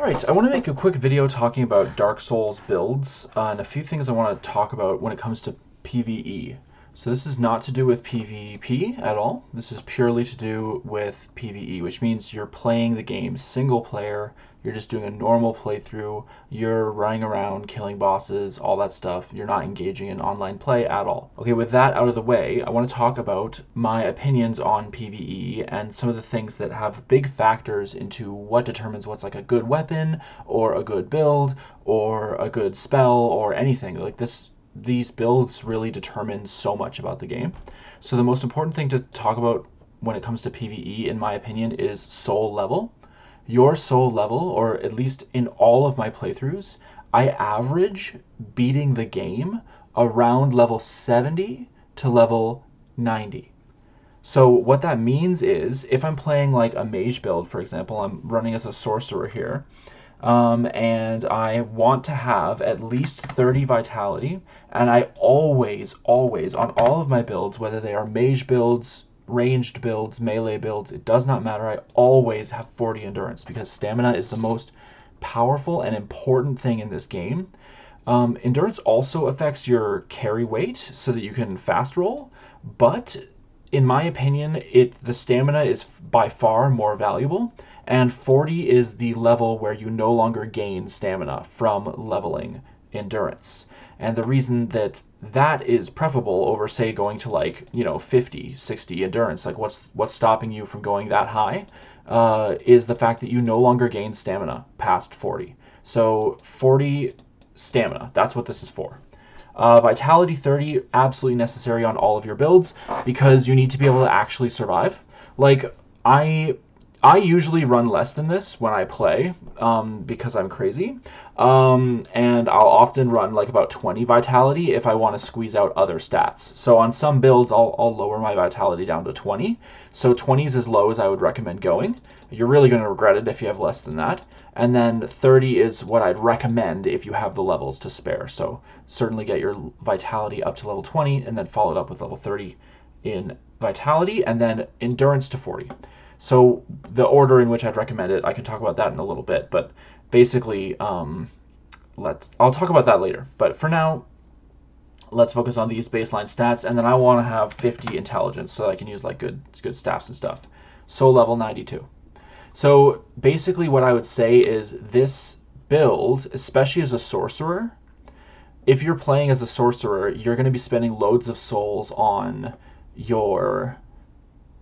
Alright, I want to make a quick video talking about Dark Souls builds and a few things I want to talk about when it comes to PvE. So this is not to do with PvP at all. This is purely to do with PvE, which means you're playing the game single player, you're just doing a normal playthrough, you're running around, killing bosses, all that stuff. You're not engaging in online play at all. Okay, with that out of the way, I want to talk about my opinions on PvE and some of the things that have big factors into what determines what's like a good weapon or a good build or a good spell or anything. Like these builds really determine so much about the game. So the most important thing to talk about when it comes to PvE, in my opinion, is soul level. Your soul level, or at least in all of my playthroughs, I average beating the game around level 70 to level 90. So what that means is, if I'm playing like a mage build, for example, I'm running as a sorcerer here, and I want to have at least 30 vitality, and I always, on all of my builds, whether they are mage builds, ranged builds, melee builds, it does not matter, I always have 40 endurance, because stamina is the most powerful and important thing in this game. Endurance also affects your carry weight, so that you can fast roll, but in my opinion, the stamina is by far more valuable, and 40 is the level where you no longer gain stamina from leveling endurance. And the reason that that is preferable over, say, going to like, 50, 60 endurance, like what's stopping you from going that high, is the fact that you no longer gain stamina past 40. So 40 stamina, that's what this is for. Vitality 30, absolutely necessary on all of your builds because you need to be able to actually survive. Like, I usually run less than this when I play because I'm crazy. And I'll often run like about 20 vitality if I want to squeeze out other stats. So on some builds, I'll lower my vitality down to 20. So 20 is as low as I would recommend going. You're really going to regret it if you have less than that. And then 30 is what I'd recommend if you have the levels to spare. So certainly get your vitality up to level 20 and then follow it up with level 30 in vitality and then endurance to 40. So the order in which I'd recommend it, I can talk about that in a little bit. But basically, I'll talk about that later. But for now, let's focus on these baseline stats. And then I want to have 50 intelligence so I can use like good staffs and stuff. Soul level 92. So basically what I would say is this build, especially as a sorcerer, if you're playing as a sorcerer, you're going to be spending loads of souls on your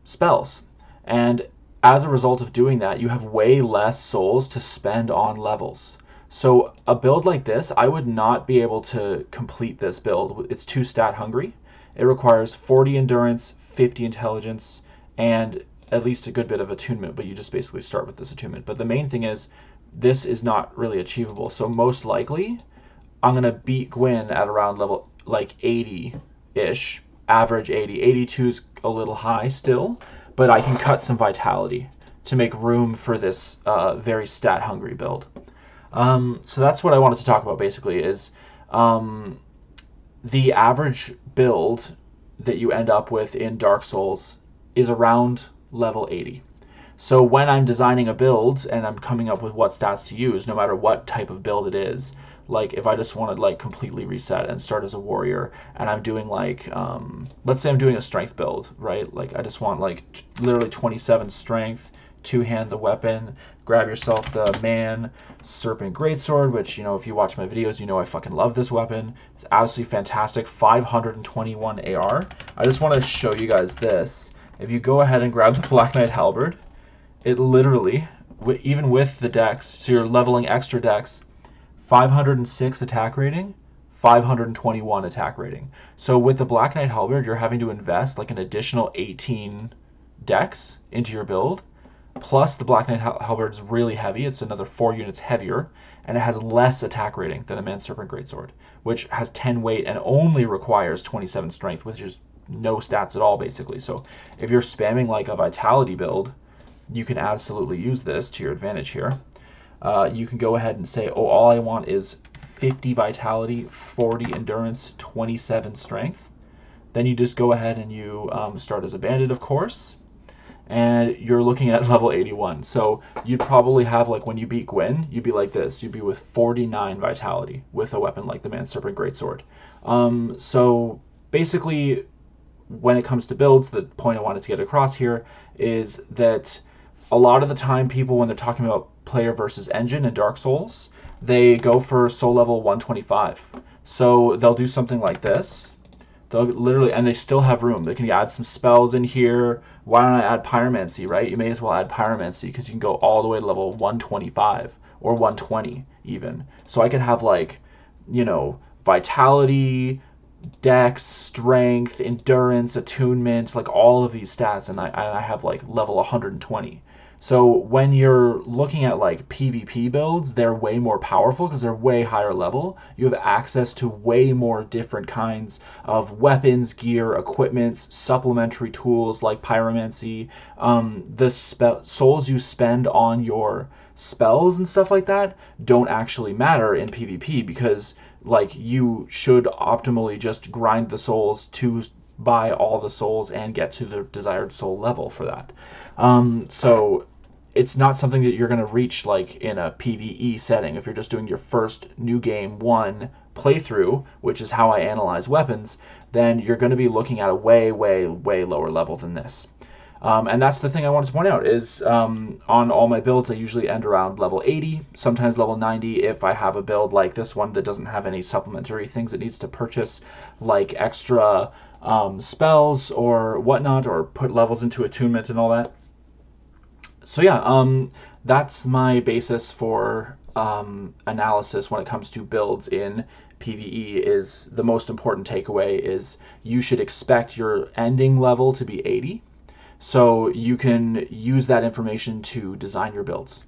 spells. And as a result of doing that, you have way less souls to spend on levels. So a build like this, I would not be able to complete this build. It's too stat hungry. It requires 40 endurance, 50 intelligence, and at least a good bit of attunement, but you just basically start with this attunement. But the main thing is, this is not really achievable. So most likely, I'm going to beat Gwyn at around level like 80-ish, average 80. 82 is a little high still, but I can cut some vitality to make room for this very stat-hungry build. So that's what I wanted to talk about basically is the average build that you end up with in Dark Souls is around level 80. So when I'm designing a build and I'm coming up with what stats to use, no matter what type of build it is, like if I just want to like completely reset and start as a warrior and I'm doing like, let's say I'm doing a strength build, right? Like I just want like literally 27 strength, two-hand the weapon, grab yourself the man serpent greatsword, which, if you watch my videos, I fucking love this weapon. It's absolutely fantastic. 521 AR. I just want to show you guys this. If you go ahead and grab the Black Knight Halberd, it literally, even with the dex, so you're leveling extra dex, 506 attack rating, 521 attack rating. So with the Black Knight Halberd, you're having to invest like an additional 18 dex into your build. Plus the Black Knight Halberd is really heavy. It's another 4 units heavier, and it has less attack rating than a Man Serpent Greatsword, which has 10 weight and only requires 27 strength, which is no stats at all basically. So if you're spamming like a vitality build, you can absolutely use this to your advantage here. You can go ahead and say, oh, all I want is 50 vitality, 40 endurance, 27 strength. Then you just go ahead and you start as a bandit, of course. and you're looking at level 81. So you'd probably have, like, when you beat Gwyn, you'd be like this. You'd be with 49 vitality with a weapon like the Man Serpent Greatsword. So basically, when it comes to builds, the point I wanted to get across here is that a lot of the time people, when they're talking about player versus engine in Dark Souls, they go for soul level 125. So they'll do something like this. They'll literally, and they still have room. They can add some spells in here. Why don't I add Pyromancy, right? You may as well add Pyromancy because you can go all the way to level 125 or 120 even. So I could have, like, you know, Vitality, Dex, Strength, Endurance, Attunement, like all of these stats, and I have like level 120. So when you're looking at like PvP builds, they're way more powerful because they're way higher level. You have access to way more different kinds of weapons, gear, equipments, supplementary tools like Pyromancy. The souls you spend on your spells and stuff like that don't actually matter in PvP because, like, you should optimally just grind the souls to buy all the souls and get to the desired soul level for that. So it's not something that you're going to reach like in a PvE setting. If you're just doing your first new game one playthrough, which is how I analyze weapons, then you're going to be looking at a way, way, way lower level than this. And that's the thing I wanted to point out is on all my builds, I usually end around level 80, sometimes level 90 if I have a build like this one that doesn't have any supplementary things it needs to purchase, like extra spells or whatnot, or put levels into attunement and all that. So yeah, that's my basis for analysis when it comes to builds in PvE. Is the most important takeaway is you should expect your ending level to be 80. So you can use that information to design your builds.